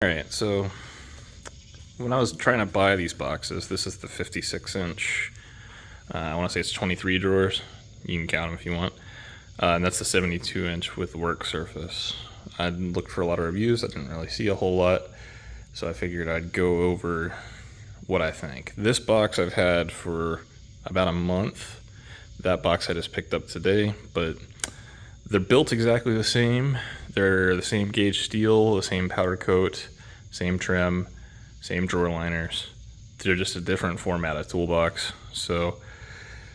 Alright, so when I was trying to buy these boxes, this is the 56-inch, I want to say it's 23 drawers, you can count them if you want, and that's the 72-inch with work surface. I looked for a lot of reviews, I didn't really see a whole lot, so I figured I'd go over what I think. This box I've had for about a month. That box I just picked up today, but they're built exactly the same. They're the same gauge steel, the same powder coat, same trim, same drawer liners. They're just a different format of toolbox. So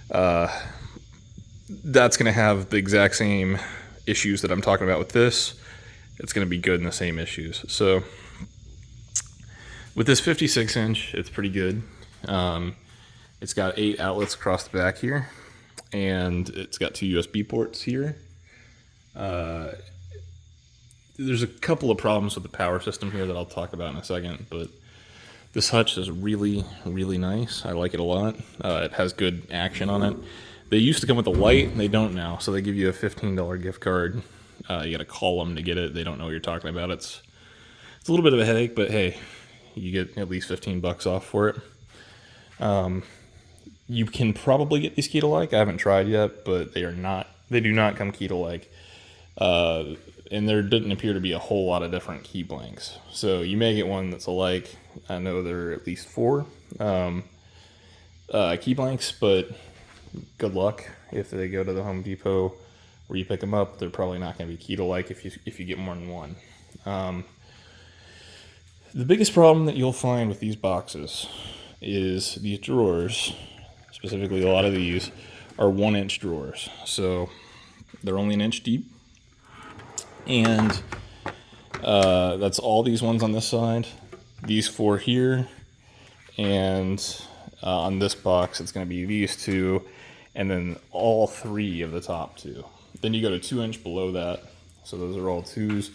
that's going to have the exact same issues that I'm talking about with this. It's going to be good in the same issues. So with this 56-inch, it's pretty good. It's got 8 outlets across the back here, and it's got 2 USB ports here. There's a couple of problems with the power system here that I'll talk about in a second, but this hutch is really, really nice. I like it a lot. It has good action on it. They used to come with a light, they don't now, so they give you a $15 gift card. You gotta call them to get it. They don't know what you're talking about. It's a little bit of a headache, but hey, you get at least 15 bucks off for it. You can probably get these keto-like. I haven't tried yet, but they do not come keto-like. And there didn't appear to be a whole lot of different key blanks. So you may get one that's alike. I know there are at least 4 key blanks, but good luck. If they go to the Home Depot where you pick them up, they're probably not going to be keto-like if you get more than one. The biggest problem that you'll find with these boxes is these drawers, specifically a lot of these, are 1-inch drawers. So they're only 1 inch deep. And that's all these ones on this side, these 4 here, and on this box it's going to be these 2, and then all 3 of the top 2. Then you go to 2-inch below that, so those are all 2s,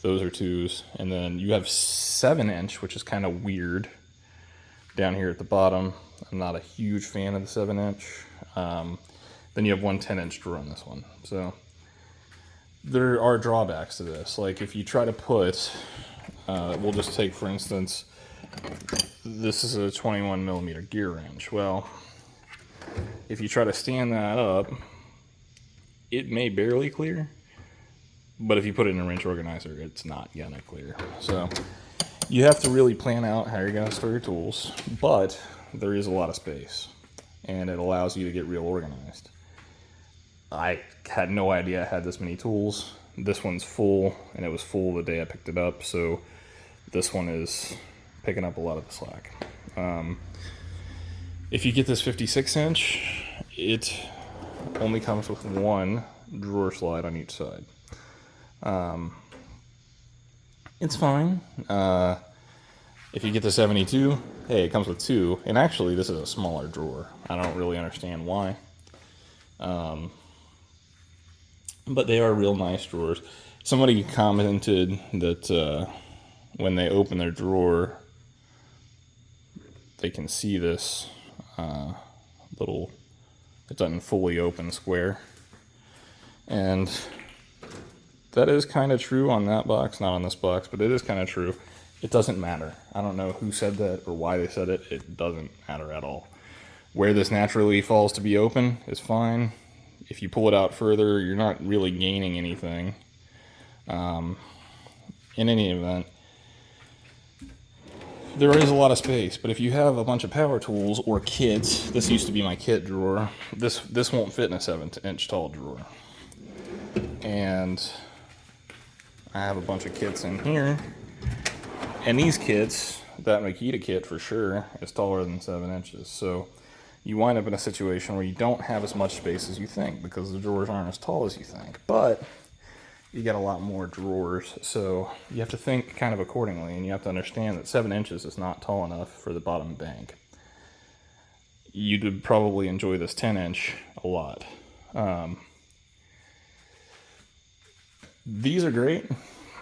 those are 2s, and then you have 7-inch, which is kind of weird, down here at the bottom. I'm not a huge fan of the 7-inch. Then you have 1 10-inch drawer on this one. So there are drawbacks to this. Like if you try to put, we'll just take for instance, this is a 21 millimeter gear wrench. Well, if you try to stand that up, it may barely clear, but if you put it in a wrench organizer, it's not gonna clear. So you have to really plan out how you're gonna store your tools, but there is a lot of space and it allows you to get real organized. I had no idea I had this many tools. This one's full, and it was full the day I picked it up, so this one is picking up a lot of the slack. If you get this 56-inch, it only comes with 1 drawer slide on each side. It's fine. If you get the 72, hey, it comes with 2, and actually this is a smaller drawer. I don't really understand why. But they are real nice drawers. Somebody commented that when they open their drawer, they can see this little, it doesn't fully open square. And that is kind of true on that box, not on this box, but it is kind of true. It doesn't matter. I don't know who said that or why they said it. It doesn't matter at all. Where this naturally falls to be open is fine. If you pull it out further, you're not really gaining anything. In any event, there is a lot of space, but if you have a bunch of power tools or kits, this used to be my kit drawer, this won't fit in a 7-inch tall drawer. And I have a bunch of kits in here, and these kits, that Makita kit for sure, is taller than 7 inches. So you wind up in a situation where you don't have as much space as you think because the drawers aren't as tall as you think, but you got a lot more drawers, so you have to think kind of accordingly, and you have to understand that 7 inches is not tall enough for the bottom bank. You'd probably enjoy this 10-inch a lot. These are great.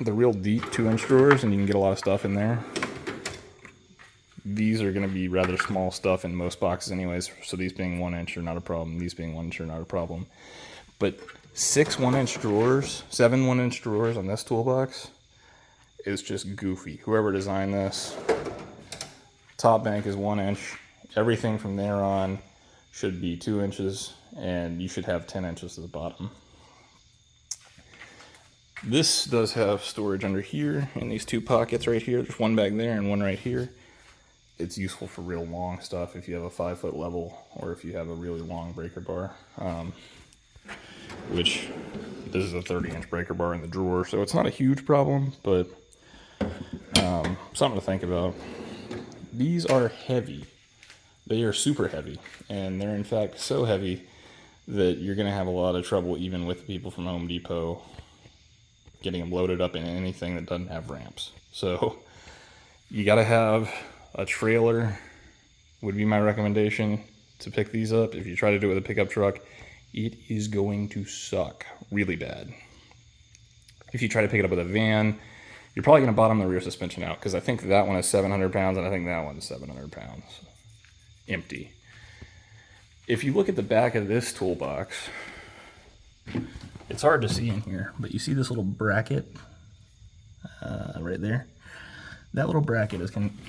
They're real deep 2-inch drawers, and you can get a lot of stuff in there. These are going to be rather small stuff in most boxes anyways, so these being 1-inch are not a problem, these being 1-inch are not a problem. But 6 1-inch drawers, 7 1-inch drawers on this toolbox is just goofy. Whoever designed this, top bank is 1 inch. Everything from there on should be 2 inches, and you should have 10 inches to the bottom. This does have storage under here in these 2 pockets right here. There's one back there and one right here. It's useful for real long stuff if you have a 5-foot level or if you have a really long breaker bar, which this is a 30-inch breaker bar in the drawer, so it's not a huge problem, but something to think about. These are heavy. They are super heavy, and they're in fact so heavy that you're going to have a lot of trouble even with people from Home Depot getting them loaded up in anything that doesn't have ramps. So you got to have a trailer would be my recommendation to pick these up. If you try to do it with a pickup truck, it is going to suck really bad. If you try to pick it up with a van, you're probably going to bottom the rear suspension out, because I think that one is 700 pounds and I think that one's 700 pounds empty. If you look at the back of this toolbox, it's hard to see in here, but you see this little bracket right there? That little bracket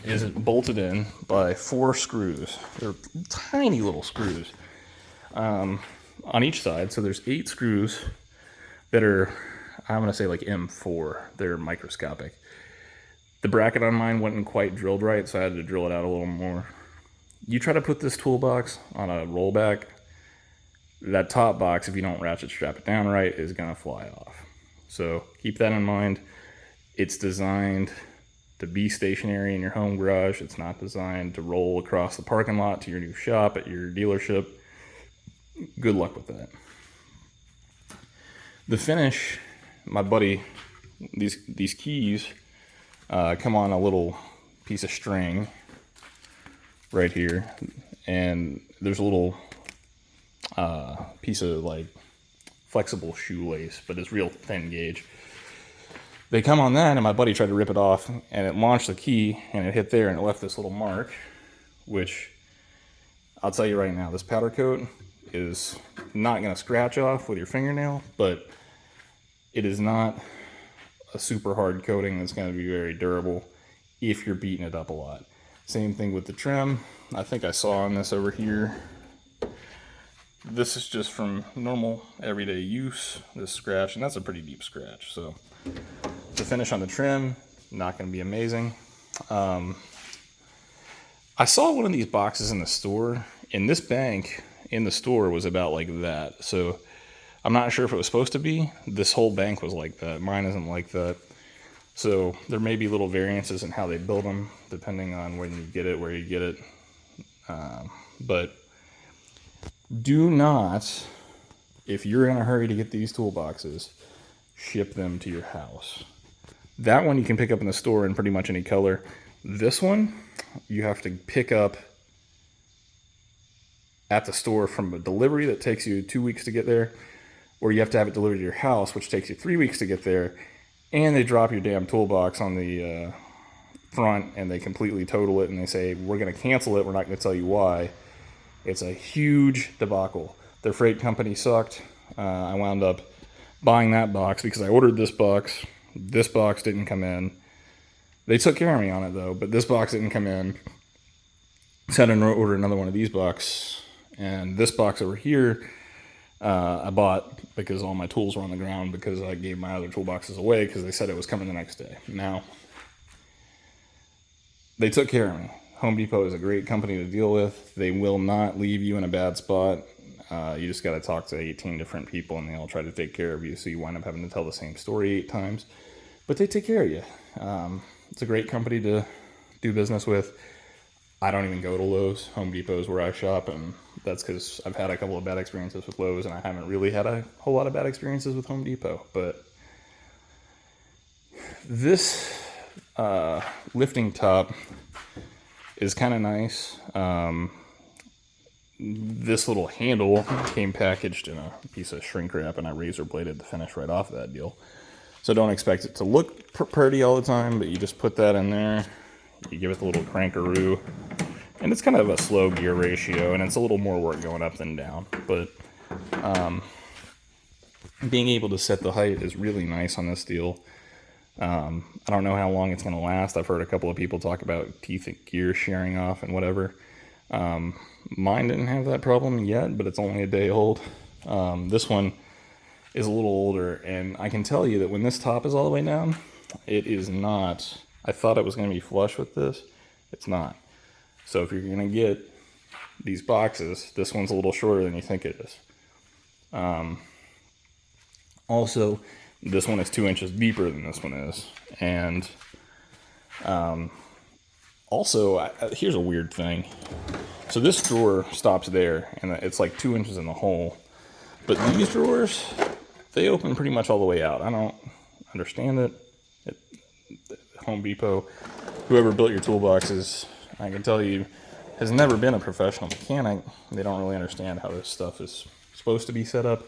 is bolted in by 4 screws. They're tiny little screws on each side. So there's 8 screws that are, I'm going to say like M4. They're microscopic. The bracket on mine wasn't quite drilled right, so I had to drill it out a little more. You try to put this toolbox on a rollback, that top box, if you don't ratchet strap it down right, is going to fly off. So keep that in mind. It's designed to be stationary in your home garage. It's not designed to roll across the parking lot to your new shop at your dealership. Good luck with that. The finish, my buddy, these keys come on a little piece of string right here, and there's a little piece of like flexible shoelace, but it's real thin gauge. They come on that, and my buddy tried to rip it off, and it launched the key, and it hit there, and it left this little mark, which I'll tell you right now, this powder coat is not going to scratch off with your fingernail, but it is not a super hard coating that's going to be very durable if you're beating it up a lot. Same thing with the trim. I think I saw on this over here. This is just from normal everyday use, this scratch, and that's a pretty deep scratch. So the finish on the trim, not going to be amazing. I saw one of these boxes in the store, and this bank in the store was about like that. So I'm not sure if it was supposed to be. This whole bank was like that. Mine isn't like that. So there may be little variances in how they build them, depending on when you get it, where you get it. But do not, if you're in a hurry to get these toolboxes, ship them to your house. That one you can pick up in the store in pretty much any color. This one, you have to pick up at the store from a delivery that takes you 2 weeks to get there, or you have to have it delivered to your house, which takes you 3 weeks to get there, and they drop your damn toolbox on the front, and they completely total it, and they say, we're going to cancel it, we're not going to tell you why. It's a huge debacle. Their freight company sucked. I wound up buying that box because I ordered this box. This box didn't come in. They took care of me on it though, but this box didn't come in. So I had to order another one of these boxes. And this box over here, I bought because all my tools were on the ground because I gave my other toolboxes away because they said it was coming the next day. Now, they took care of me. Home Depot is a great company to deal with. They will not leave you in a bad spot. You just got to talk to 18 different people, and they all try to take care of you, so you wind up having to tell the same story 8 times. But they take care of you. It's a great company to do business with. I don't even go to Lowe's. Home Depot is where I shop, and that's because I've had a couple of bad experiences with Lowe's, and I haven't really had a whole lot of bad experiences with Home Depot. But this lifting top is kind of nice. This little handle came packaged in a piece of shrink wrap, and I razor bladed the finish right off of that deal. So don't expect it to look pretty all the time, but you just put that in there. You give it the little crankaroo, and it's kind of a slow gear ratio, and it's a little more work going up than down. But being able to set the height is really nice on this deal. I don't know how long it's going to last. I've heard a couple of people talk about teeth and gears shearing off and whatever. Mine didn't have that problem yet, but it's only a day old. This one is a little older, and I can tell you that when this top is all the way down, it is not. I thought it was going to be flush with this. It's not. So if you're going to get these boxes, this one's a little shorter than you think it is. Also, this one is 2 inches deeper than this one is. And also, here's a weird thing. So this drawer stops there, and it's like 2 inches in the hole. But these drawers, they open pretty much all the way out. I don't understand it. Home Depot, whoever built your toolboxes, I can tell you, has never been a professional mechanic. They don't really understand how this stuff is supposed to be set up.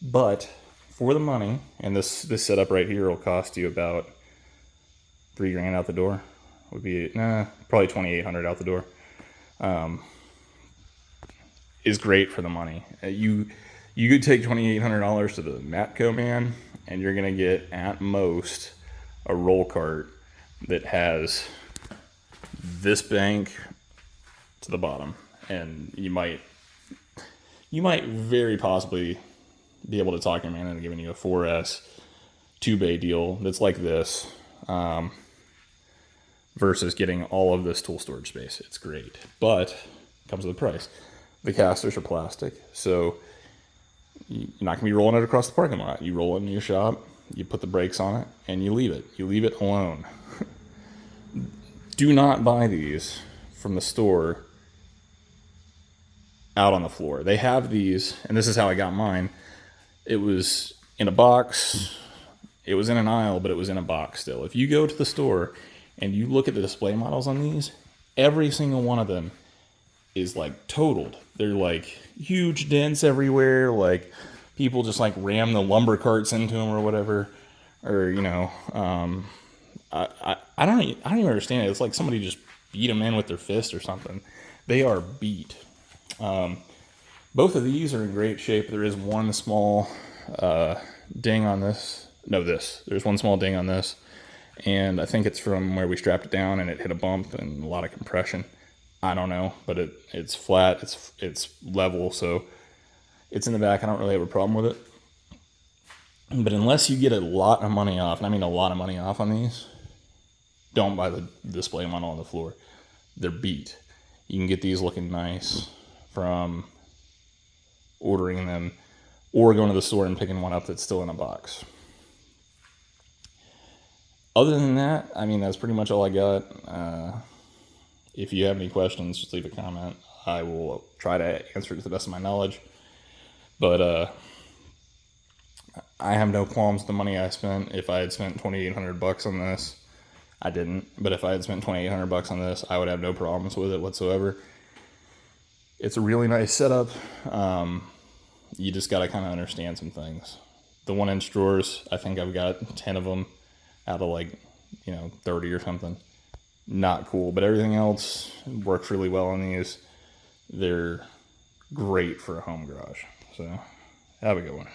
But for the money, and this setup right here will cost you about $3,000 out the door. Would be probably $2,800 out the door. Is great for the money. You could take $2,800 to the Matco man, and you're gonna get at most a roll cart that has this bank to the bottom, and you might very possibly be able to talk your man into giving you a 4S 2-bay deal that's like this, versus getting all of this tool storage space. It's great, but it comes with a price. The casters are plastic, so you're not gonna be rolling it across the parking lot. You roll it in your shop, you put the brakes on it, and you leave it. You leave it alone. Do not buy these from the store out on the floor. They have these, and this is how I got mine. It was in a box. It was in an aisle, but it was in a box still. If you go to the store and you look at the display models on these, every single one of them is like totaled. They're like huge dents everywhere. Like people just like ram the lumber carts into them or whatever. Or, I don't even understand it. It's like somebody just beat them in with their fist or something. They are beat. Both of these are in great shape. There is one small ding on this. No, there's one small ding on this, and I think it's from where we strapped it down and it hit a bump and a lot of compression. I don't know, but it's flat. It's level, so it's in the back. I don't really have a problem with it. But unless you get a lot of money off, and I mean a lot of money off on these, don't buy the display model on the floor. They're beat. You can get these looking nice from ordering them or going to the store and picking one up that's still in a box. Other than that, I mean, that's pretty much all I got. If you have any questions, just leave a comment. I will try to answer it to the best of my knowledge. But I have no qualms with the money I spent. If I had spent $2,800 on this, I didn't. But if I had spent $2,800 on this, I would have no problems with it whatsoever. It's a really nice setup. You just got to kind of understand some things. The 1-inch drawers, I think I've got 10 of them out of 30 or something. Not cool, but everything else works really well on these. They're great for a home garage. So have a good one.